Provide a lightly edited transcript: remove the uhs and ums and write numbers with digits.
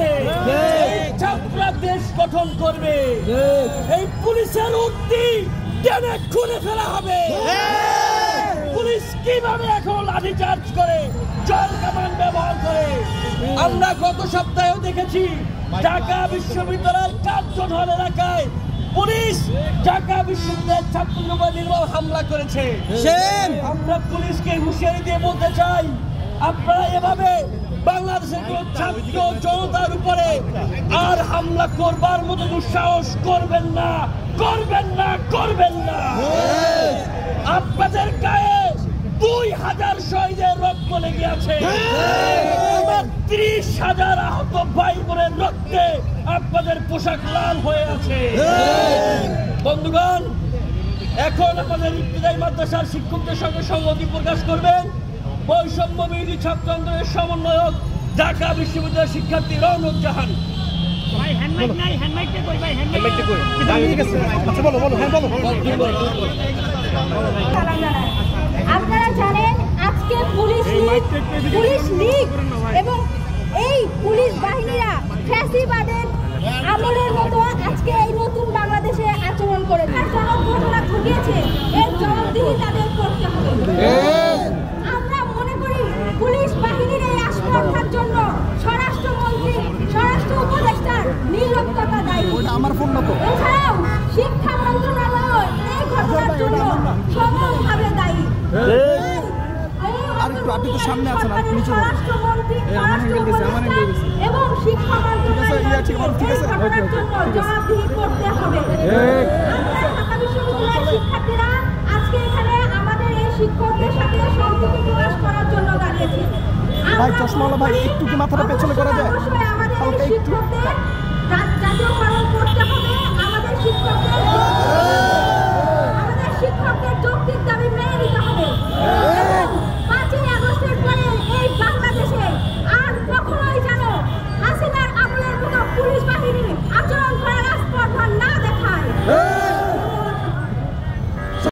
আছে, ছাত্ররা দেশ গঠন করবে। এই পুলিশের উক্তি টেনে খুলে ফেলা হবে। পুলিশ কিভাবে এখন লাঠিচার্জ করে, জল কামান ব্যবহার করে। আমরা গত সপ্তাহেও দেখেছি ঢাকা বিশ্ববিদ্যালয়ের কার্জন হল এলাকায় পুলিশ ঢাকা বিশ্ববিদ্যালয়ের ছাত্রদের উপর নির্মম হামলা করেছে। আমরা পুলিশকে হুঁশিয়ারি দিয়ে বলতে চাই, আপনারা এভাবে বাংলাদেশের কোন ছাত্র জনতার উপরে আর হামলা করবার মতো দুঃসাহস করবেন না, করবেন না, করবেন না। আপনাদের গায়ে 2000 শহীদের রক্ত লেগে আছে, 30,000 আহত ভাই বোনের রক্তে আপনাদের পোশাক লাল হয়ে আছে। বন্ধুগণ, এখন আমাদের ইবতিদায়ী মাদ্রাসার শিক্ষকদের সঙ্গে সংহতি প্রকাশ করবেন বৈষম্য বিরোধী ছাত্র আন্দোলনের সমন্বয়ক ঢাকা বিশ্ববিদ্যালয়ের শিক্ষার্থী রৌনক জাহান। আপনারা জানেন আজকে পুলিশ লীগ এবং এই পুলিশ বাহিনীরা ফ্যাসিবাদের আমলের মতো আজকে এই নতুন বাংলাদেশে আচরণ করে ঘটনা ঘটিয়েছে, এর জবাবদিহি তাদের করতে হবে। আমরা মনে করি পুলিশ বাহিনীর এই আস্পর্ধার জন্য স্বরাষ্ট্রমন্ত্রী, স্বরাষ্ট্র উপদেষ্টার নিরবতা দায়ী। এছাড়াও শিক্ষা মন্ত্রণালয় এই ঘটনার জন্য সমানভাবে দায়ী। এবং শিক্ষা মন্ত্রণালয় জবাবদিহি করতে হবে। ঢাকা বিশ্ববিদ্যালয়ের শিক্ষার্থীরা আজকে এখানে আমাদের এই শিক্ষকদের সাথে সংহতি প্রকাশ করার জন্য দাঁড়িয়েছি। ভাই চশমাওয়ালা ভাই একটু কি মাথাটা পেছনে করা যায়?